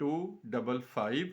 255,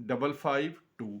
552।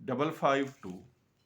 552।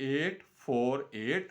848,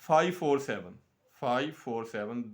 547।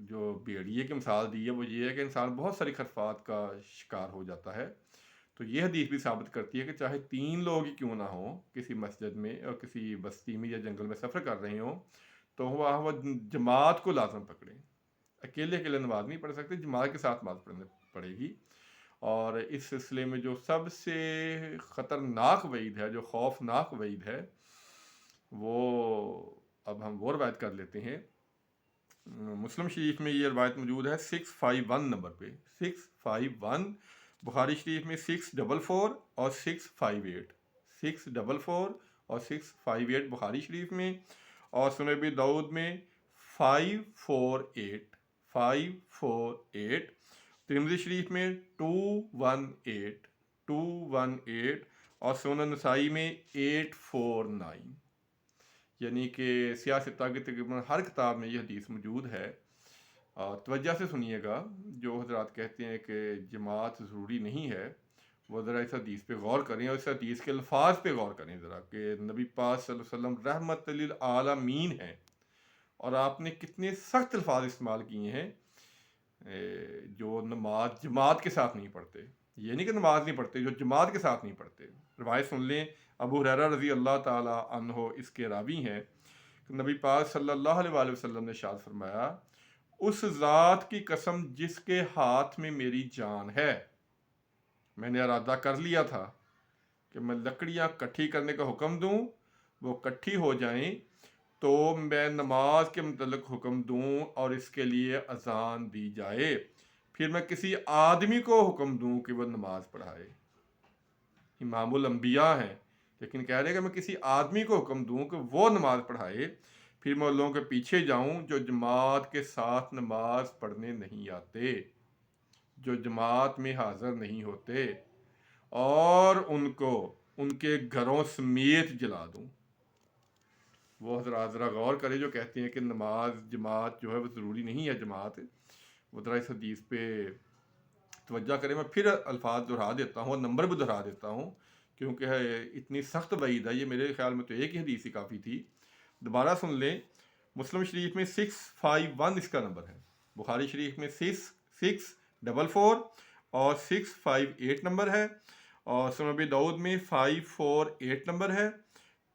جو بھیڑیے کی مثال دی ہے وہ یہ ہے کہ انسان بہت ساری خرفات کا شکار ہو جاتا ہے. تو یہ حدیث بھی ثابت کرتی ہے کہ چاہے 3 لوگ ہی کیوں نہ ہوں کسی مسجد میں اور کسی بستی میں یا جنگل میں سفر کر رہے ہوں تو وہ جماعت کو لازم پکڑیں. اکیلے اکیلے نماز نہیں پڑھ سکتے، جماعت کے ساتھ نماز پڑھے گی. اور اس سلسلے میں جو سب سے خطرناک وعید ہے، جو خوفناک وعید ہے، وہ اب ہم وہ روایت کر لیتے ہیں. مسلم شریف میں یہ روایت موجود ہے 651 نمبر پہ، 651. بخاری شریف میں 644 اور 658، 644 اور 658 بخاری شریف میں. اور سنن ابی داؤد میں 548، 548. ترمذی شریف میں 218، 218. اور سنن نسائی میں 849. یعنی کہ سیاہ ستہ کی تقریباً ہر کتاب میں یہ حدیث موجود ہے. اور توجہ سے سنیے گا، جو حضرات کہتے ہیں کہ جماعت ضروری نہیں ہے وہ ذرا اس حدیث پہ غور کریں اور اس حدیث کے الفاظ پہ غور کریں ذرا، کہ نبی پاک صلی اللہ علیہ وسلم رحمت للعالمین ہیں اور آپ نے کتنے سخت الفاظ استعمال کیے ہیں. جو نماز جماعت کے ساتھ نہیں پڑھتے، یہ نہیں کہ نماز نہیں پڑھتے، جو جماعت کے ساتھ نہیں پڑھتے. روایت سن لیں، ابو ہریرہ رضی اللہ تعالی عنہ اس کے راوی ہیں کہ نبی پاک صلی اللہ علیہ وآلہ وسلم نے ارشاد فرمایا، اس ذات کی قسم جس کے ہاتھ میں میری جان ہے، میں نے ارادہ کر لیا تھا کہ میں لکڑیاں کٹھی کرنے کا حکم دوں، وہ کٹھی ہو جائیں تو میں نماز کے متعلق حکم دوں اور اس کے لیے اذان دی جائے، پھر میں کسی آدمی کو حکم دوں کہ وہ نماز پڑھائے. امام الانبیاء ہیں لیکن کہہ رہے کہ میں کسی آدمی کو حکم دوں کہ وہ نماز پڑھائے، پھر میں لوگوں کے پیچھے جاؤں جو جماعت کے ساتھ نماز پڑھنے نہیں آتے، جو جماعت میں حاضر نہیں ہوتے، اور ان کو ان کے گھروں سمیت جلا دوں. وہ حضرات ذرا غور کرے جو کہتے ہیں کہ نماز جماعت جو ہے وہ ضروری نہیں ہے جماعت، وہ ذرا اس حدیث پہ توجہ کریں. میں پھر الفاظ دہرا دیتا ہوں اور نمبر بھی دہرا دیتا ہوں کیونکہ اتنی سخت وعید ہے، یہ میرے خیال میں تو ایک ہی حدیث ہی کافی تھی. دوبارہ سن لیں، مسلم شریف میں 651 اس کا نمبر ہے، بخاری شریف میں 644 اور 658 نمبر ہے، اور سنن ابی داؤد میں 548 نمبر ہے،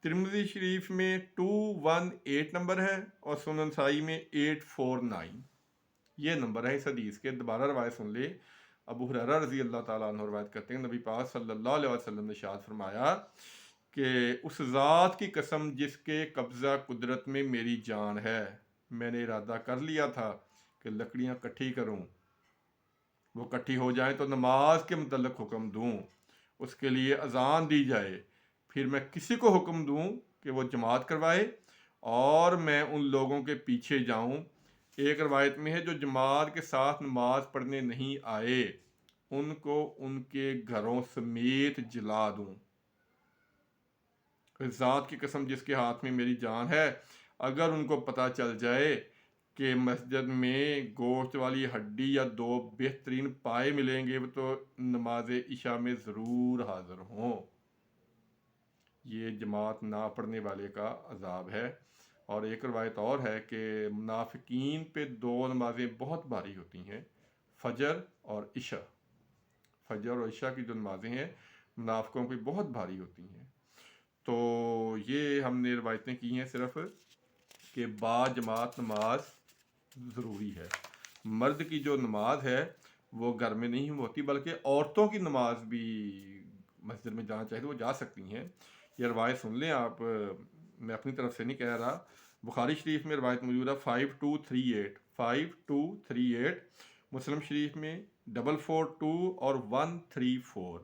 ترمذی شریف میں 218 نمبر ہے، اور سنن نسائی میں 849. یہ نمبر ہے اس حدیث کے. دوبارہ روایت سن لے، ابو ہریرہ رضی اللہ تعالیٰ عنہ روایت کرتے ہیں، نبی پاک صلی اللہ علیہ وسلم نے ارشاد فرمایا کہ اس ذات کی قسم جس کے قبضہ قدرت میں میری جان ہے، میں نے ارادہ کر لیا تھا کہ لکڑیاں کٹھی کروں، وہ کٹھی ہو جائیں تو نماز کے متعلق حکم دوں، اس کے لیے اذان دی جائے، پھر میں کسی کو حکم دوں کہ وہ جماعت کروائے اور میں ان لوگوں کے پیچھے جاؤں. ایک روایت میں ہے جو جماعت کے ساتھ نماز پڑھنے نہیں آئے ان کو ان کے گھروں سمیت جلا دوں. ذات کی قسم جس کے ہاتھ میں میری جان ہے، اگر ان کو پتہ چل جائے کہ مسجد میں گوشت والی ہڈی یا 2 بہترین پائے ملیں گے تو نماز عشاء میں ضرور حاضر ہوں. یہ جماعت نہ پڑھنے والے کا عذاب ہے. اور ایک روایت اور ہے کہ منافقین پہ 2 نمازیں بہت بھاری ہوتی ہیں، فجر اور عشاء. فجر اور عشاء کی جو نمازیں ہیں منافقوں پہ بہت بھاری ہوتی ہیں. تو یہ ہم نے روایتیں کی ہیں صرف کہ با جماعت نماز ضروری ہے. مرد کی جو نماز ہے وہ گھر میں نہیں ہوتی، بلکہ عورتوں کی نماز بھی مسجد میں جانا چاہیے تو وہ جا سکتی ہیں. یہ روایت سن لیں آپ، میں اپنی طرف سے نہیں کہہ رہا. بخاری شریف میں روایت موجود ہے 5238، 5238. مسلم شریف میں 442 اور 134.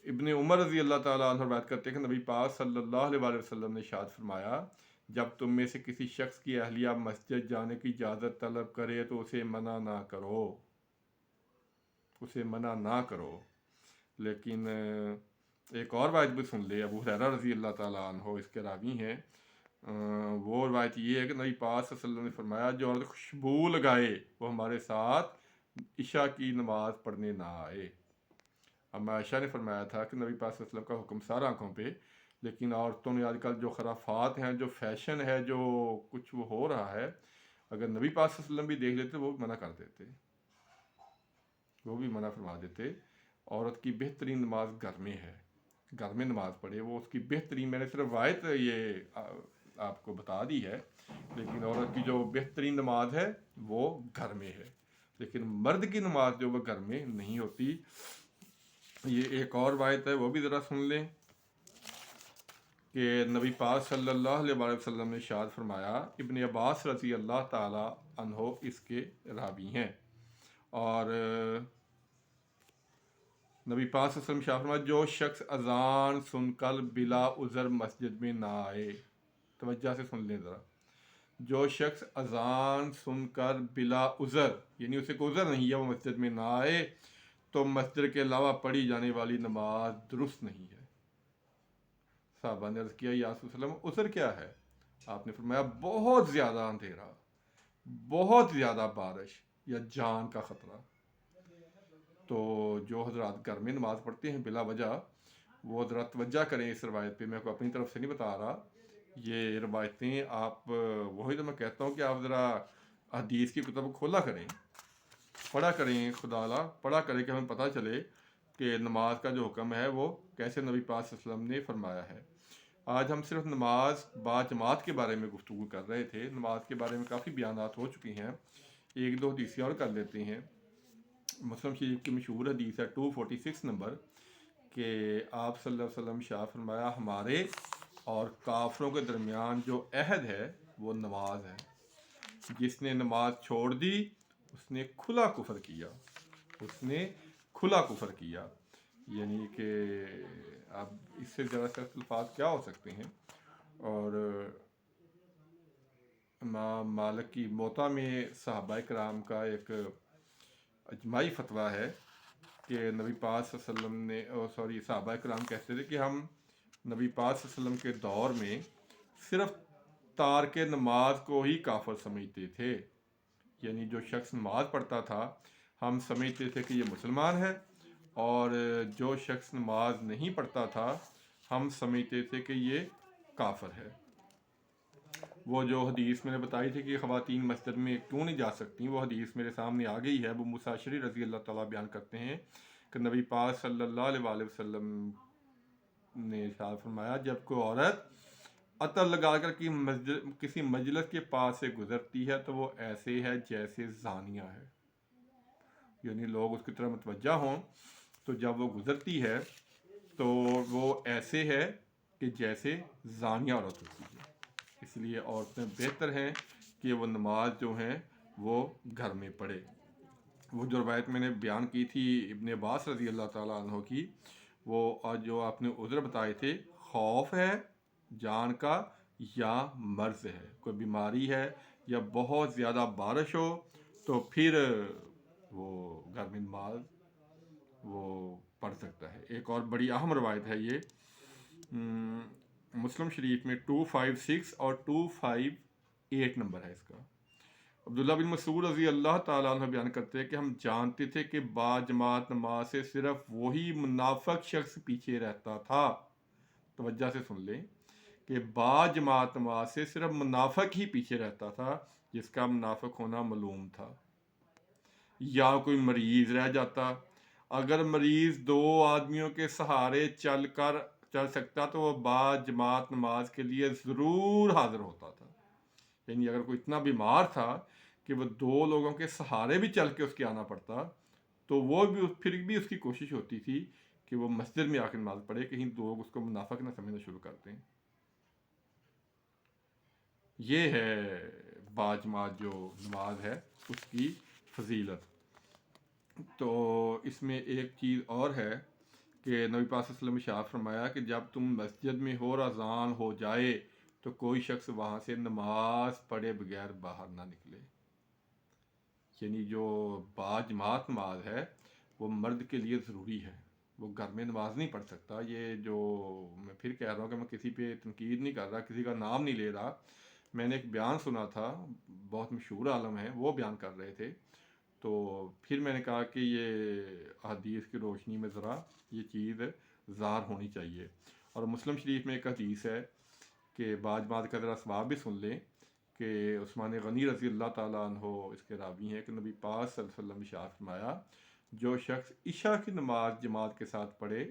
ابن عمر رضی اللہ تعالیٰ عنہ روایت کرتے ہیں کہ نبی پاک صلی اللہ علیہ وآلہ وسلم نے ارشاد فرمایا، جب تم میں سے کسی شخص کی اہلیہ مسجد جانے کی اجازت طلب کرے تو اسے منع نہ کرو، اسے منع نہ کرو. لیکن ایک اور روایت بھی سن لے، ابو ہریرہ رضی اللہ تعالیٰ عنہ اس کے راوی ہیں. وہ روایت یہ ہے کہ نبی پاک صلی اللہ علیہ وسلم نے فرمایا، جو عورت خوشبو لگائے وہ ہمارے ساتھ عشاء کی نماز پڑھنے نہ آئے. اب عائشہ نے فرمایا تھا کہ نبی پاک صلی اللہ علیہ وسلم کا حکم سارا آنکھوں پہ، لیکن عورتوں نے آج کل جو خرافات ہیں، جو فیشن ہے، جو کچھ وہ ہو رہا ہے، اگر نبی پاک صلی اللہ علیہ وسلم بھی دیکھ لیتے وہ بھی منع کر دیتے، وہ بھی منع فرما دیتے۔ عورت کی بہترین نماز گھر میں ہے، گھر میں نماز پڑھے، وہ اس کی بہترین، میں نے صرف روایت یہ آپ کو بتا دی ہے، لیکن عورت کی جو بہترین نماز ہے وہ گھر میں ہے، لیکن مرد کی نماز جو وہ گھر میں نہیں ہوتی۔ یہ ایک اور روایت ہے، وہ بھی ذرا سن لیں کہ نبی پاک صلی اللہ علیہ وسلم نے ارشاد فرمایا، ابن عباس رضی اللہ تعالی عنہ اس کے راوی ہیں، اور نبی پاک صلی اللہ علیہ وسلم ارشاد فرمایا، جو شخص اذان سن کر بلا عذر مسجد میں نہ آئے، توجہ سے سن لیں ذرا، جو شخص اذان سن کر بلا عذر، یعنی اسے کوئی عذر نہیں ہے، وہ مسجد میں نہ آئے، تو مسجد کے علاوہ پڑھی جانے والی نماز درست نہیں ہے۔ صحابہ نے عرض کیا، یا رسول اللہ علیہ وسلم عذر کیا ہے؟ آپ نے فرمایا، بہت زیادہ اندھیرا، بہت زیادہ بارش، یا جان کا خطرہ۔ تو جو حضرات گھر میں نماز پڑھتے ہیں بلا وجہ، وہ حضرات توجہ کریں اس روایت پہ، میں کو اپنی طرف سے نہیں بتا رہا، یہ روایتیں آپ، وہی تو میں کہتا ہوں کہ آپ ذرا حدیث کی کتب کھولا کریں، پڑھا کریں، خدا لا پڑھا کریں کہ ہمیں پتہ چلے کہ نماز کا جو حکم ہے وہ کیسے نبی پاک صلی اللہ علیہ وسلم نے فرمایا ہے۔ آج ہم صرف نماز با جماعت کے بارے میں گفتگو کر رہے تھے، نماز کے بارے میں کافی بیانات ہو چکی ہیں، ایک دو حدیثیں اور کر لیتے ہیں۔ مسلم شریف کی مشہور حدیث ہے 246 نمبر، کہ آپ صلی اللہ علیہ وسلم شاہ فرمایا، ہمارے اور کافروں کے درمیان جو عہد ہے وہ نماز ہے، جس نے نماز چھوڑ دی اس نے کھلا کفر کیا، اس نے کھلا کفر کیا، یعنی کہ اب اس سے زیادہ سخت الفاظ کیا ہو سکتے ہیں۔ اور امام مالک کی موطا میں صحابہ کرام کا ایک اجماعی فتویٰ ہے کہ نبی پاک صلی اللہ علیہ وسلم نے صحابہ کرام کہتے تھے کہ ہم نبی پاک صلی اللہ علیہ وسلم کے دور میں صرف تارک نماز کو ہی کافر سمجھتے تھے، یعنی جو شخص نماز پڑھتا تھا ہم سمجھتے تھے کہ یہ مسلمان ہے، اور جو شخص نماز نہیں پڑھتا تھا ہم سمجھتے تھے کہ یہ کافر ہے۔ وہ جو حدیث میں نے بتائی تھی کہ خواتین مسجد میں کیوں نہیں جا سکتی، وہ حدیث میرے سامنے آ گئی ہے۔ ابو موسیٰ اشعری رضی اللہ تعالیٰ بیان کرتے ہیں کہ نبی پاک صلی اللہ علیہ وسلم نے ارشاد فرمایا، جب کوئی عورت عطر لگا کر کسی مجلس کے پاس سے گزرتی ہے تو وہ ایسے ہے جیسے زانیہ ہے، یعنی لوگ اس کی طرف متوجہ ہوں تو جب وہ گزرتی ہے تو وہ ایسے ہے کہ جیسے زانیہ عورت ہوتی ہے۔ اس لیے عورتیں بہتر ہیں کہ وہ نماز جو ہیں وہ گھر میں پڑھے۔ وہ جو روایت میں نے بیان کی تھی ابن عباس رضی اللہ تعالیٰ عنہ کی، وہ جو آپ نے عذر بتائے تھے، خوف ہے جان کا یا مرض ہے، کوئی بیماری ہے یا بہت زیادہ بارش ہو، تو پھر وہ گھر میں نماز وہ پڑھ سکتا ہے۔ ایک اور بڑی اہم روایت ہے یہ، مسلم شریف میں 256 اور 258 نمبر ہے اس کا۔ عبداللہ بن مسعود رضی اللہ تعالیٰ عنہ بیان کرتے ہیں کہ ہم جانتے تھے کہ با جماعت نماز سے صرف وہی منافق شخص پیچھے رہتا تھا، توجہ سے سن لیں، کہ با جماعت نماز سے صرف منافق ہی پیچھے رہتا تھا جس کا منافق ہونا معلوم تھا، یا کوئی مریض رہ جاتا۔ اگر مریض 2 آدمیوں کے سہارے چل سکتا تو وہ با جماعت نماز کے لیے ضرور حاضر ہوتا تھا، یعنی اگر کوئی اتنا بیمار تھا کہ وہ 2 لوگوں کے سہارے بھی چل کے اس کے آنا پڑتا تو وہ بھی پھر بھی اس کی کوشش ہوتی تھی کہ وہ مسجد میں آ کے نماز پڑھے، کہیں لوگ اس کو منافق نہ سمجھنا شروع کرتے ہیں۔ یہ ہے با جماعت جو نماز ہے اس کی فضیلت۔ تو اس میں ایک چیز اور ہے کہ نبی پاک صلی اللہ علیہ وسلم نے ارشاد فرمایا کہ جب تم مسجد میں ہو اور اذان ہو جائے تو کوئی شخص وہاں سے نماز پڑھے بغیر باہر نہ نکلے، یعنی جو با جماعت نماز ہے وہ مرد کے لیے ضروری ہے، وہ گھر میں نماز نہیں پڑھ سکتا۔ یہ جو میں پھر کہہ رہا ہوں کہ میں کسی پہ تنقید نہیں کر رہا، کسی کا نام نہیں لے رہا، میں نے ایک بیان سنا تھا، بہت مشہور عالم ہیں وہ بیان کر رہے تھے، تو پھر میں نے کہا کہ یہ حدیث کی روشنی میں ذرا یہ چیز ظاہر ہونی چاہیے۔ اور مسلم شریف میں ایک حدیث ہے کہ با جماعت کا ذرا ثواب بھی سن لیں کہ عثمان غنی رضی اللہ تعالیٰ عنہ اس کے راوی ہیں کہ نبی پاک صلی اللہ علیہ وسلم ارشاد فرمایا جو شخص عشاء کی نماز جماعت کے ساتھ پڑھے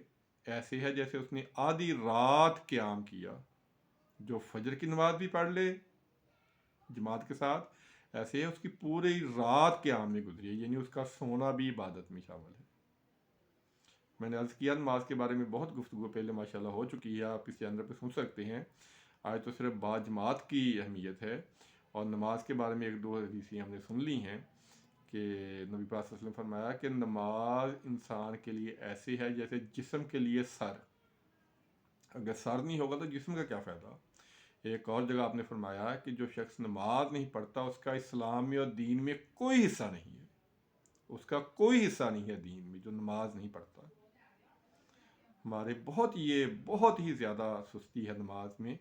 ایسے ہے جیسے اس نے آدھی رات قیام کیا. جو فجر کی نماز بھی پڑھ لے جماعت کے ساتھ ایسے ہے اس کی پوری رات قیام میں گزری ہے، یعنی اس کا سونا بھی عبادت میں شامل ہے. میں نے عرض کیا نماز کے بارے میں بہت گفتگو پہلے ماشاءاللہ ہو چکی ہے، آپ اس چینل پہ سن سکتے ہیں. آج تو صرف با جماعت کی اہمیت ہے، اور نماز کے بارے میں ایک دو حدیثیں ہم نے سن لی ہیں کہ نبی پاک صلی اللہ علیہ وسلم فرمایا کہ نماز انسان کے لیے ایسی ہے جیسے جسم کے لیے سر. اگر سر نہیں ہوگا تو جسم کا کیا فائدہ. ایک اور جگہ آپ نے فرمایا کہ جو شخص نماز نہیں پڑھتا اس کا اسلام میں اور دین میں کوئی حصہ نہیں ہے، اس کا کوئی حصہ نہیں ہے دین میں جو نماز نہیں پڑھتا. ہمارے بہت ہی زیادہ سستی ہے نماز میں،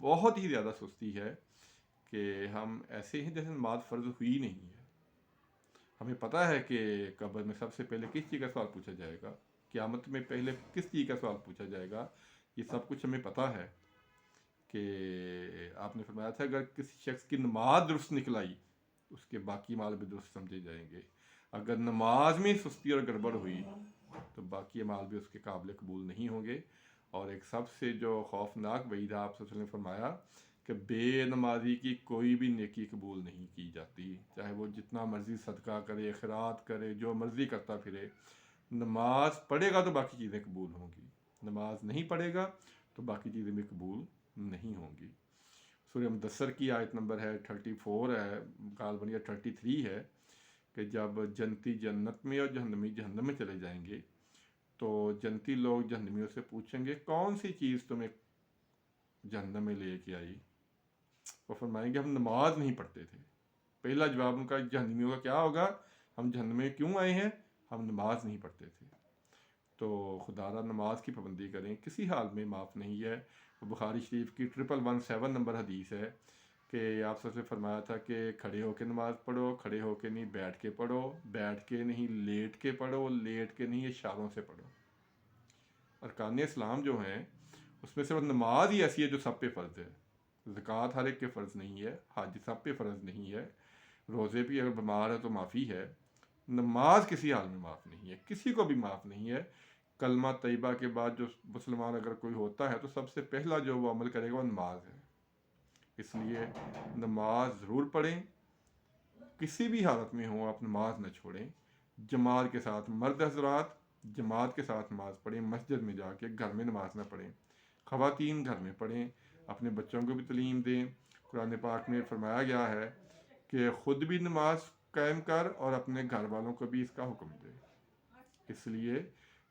بہت ہی زیادہ سستی ہے کہ ہم ایسے ہیں جیسے نماز فرض ہوئی نہیں ہے. ہمیں پتہ ہے کہ قبر میں سب سے پہلے کس چیز کا سوال پوچھا جائے گا، قیامت میں پہلے کس چیز کا سوال پوچھا جائے گا، یہ سب کچھ ہمیں پتہ ہے. کہ آپ نے فرمایا تھا اگر کسی شخص کی نماز درست نکل آئی اس کے باقی اعمال بھی درست سمجھے جائیں گے. اگر نماز میں سستی اور گڑبڑ ہوئی تو باقی اعمال بھی اس کے قابل قبول نہیں ہوں گے. اور ایک سب سے جو خوفناک وعید آپ صلی اللہ علیہ وسلم نے فرمایا کہ بے نمازی کی کوئی بھی نیکی قبول نہیں کی جاتی، چاہے وہ جتنا مرضی صدقہ کرے، خیرات کرے، جو مرضی کرتا پھرے. نماز پڑھے گا تو باقی چیزیں قبول ہوں گی، نماز نہیں پڑھے گا تو باقی چیزیں بھی قبول نہیں ہوں گی. سورہ مدثر کی آیت نمبر ہے 34 ہے، غالباً یا 33 ہے کہ جب جنتی جنت میں اور جہنمی جہنم میں چلے جائیں گے تو جنتی لوگ جہنمیوں سے پوچھیں گے کون سی چیز تمہیں جہنم میں لے کے آئی. وہ فرمائیں گے ہم نماز نہیں پڑھتے تھے. پہلا جواب ان کا جہنمیوں کا کیا ہوگا، ہم جہنم میں کیوں آئے ہیں، ہم نماز نہیں پڑھتے تھے. تو خدا را نماز کی پابندی کریں، کسی حال میں معاف نہیں ہے. بخاری شریف کی 1117 نمبر حدیث ہے کہ آپ سب سے فرمایا تھا کہ کھڑے ہو کے نماز پڑھو، کھڑے ہو کے نہیں بیٹھ کے پڑھو، بیٹھ کے نہیں لیٹ کے پڑھو، لیٹ کے نہیں اشاروں سے پڑھو. ارکان اسلام جو ہیں اس میں صرف نماز ہی ایسی ہے جو سب پہ فرض ہے. زکوٰۃ ہر ایک کے فرض نہیں ہے، حج سب پہ فرض نہیں ہے، روزے بھی اگر بیمار ہے تو معافی ہے. نماز کسی حال میں معاف نہیں ہے، کسی کو بھی معاف نہیں ہے. کلمہ طیبہ کے بعد جو مسلمان اگر کوئی ہوتا ہے تو سب سے پہلا جو وہ عمل کرے گا وہ نماز ہے. اس لیے نماز ضرور پڑھیں، کسی بھی حالت میں ہوں آپ نماز نہ چھوڑیں. جماعت کے ساتھ مرد حضرات جماعت کے ساتھ نماز پڑھیں، مسجد میں جا کے، گھر میں نماز نہ پڑھیں. خواتین گھر میں پڑھیں، اپنے بچوں کو بھی تعلیم دیں. قرآن پاک میں فرمایا گیا ہے کہ خود بھی نماز قائم کر اور اپنے گھر والوں کو بھی اس کا حکم دے. اس لیے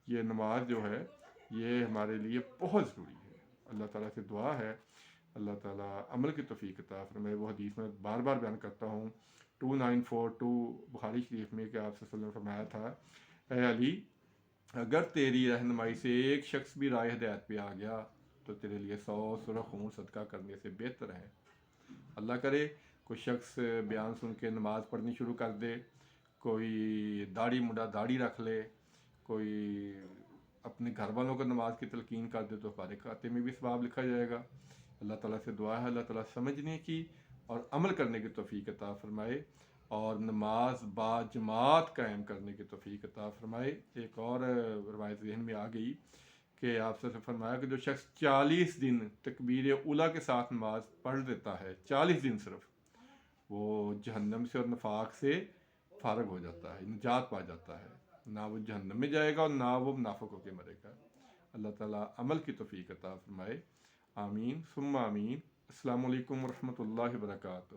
یہ نماز جو ہے یہ ہمارے لیے بہت ضروری ہے. اللہ تعالیٰ سے دعا ہے اللہ تعالیٰ عمل کی توفیق عطا فرمائے. وہ حدیث میں بار بار بیان کرتا ہوں 2942 بخاری شریف میں کہ آپ صلی اللہ علیہ وسلم نے فرمایا تھا اے علی اگر تیری رہنمائی سے ایک شخص بھی راہ ہدایت پہ آ گیا تو تیرے لیے 100 سرخ خون صدقہ کرنے سے بہتر ہے. اللہ کرے کوئی شخص بیان سن کے نماز پڑھنی شروع کر دے، کوئی داڑھی مڈا داڑھی رکھ لے، کوئی اپنے گھر والوں کو نماز کی تلقین کر دے تو ہمارے کھاتے میں بھی ثواب لکھا جائے گا. اللہ تعالیٰ سے دعا ہے اللہ تعالیٰ سمجھنے کی اور عمل کرنے کی توفیق عطا فرمائے اور نماز با جماعت قائم کرنے کی توفیق عطا فرمائے. ایک اور روایت ذہن میں آ گئی کہ آپ سے فرمایا کہ جو شخص 40 دن تکبیر اولیٰ کے ساتھ نماز پڑھ دیتا ہے، 40 دن صرف، وہ جہنم سے اور نفاق سے فارغ ہو جاتا ہے، نجات پا جاتا ہے. نہ وہ جہنم میں جائے گا اور نہ وہ منافق ہو کے مرے گا. اللہ تعالیٰ عمل کی توفیق عطا فرمائے. آمین ثم آمین. السلام علیکم ورحمۃ اللہ وبرکاتہ.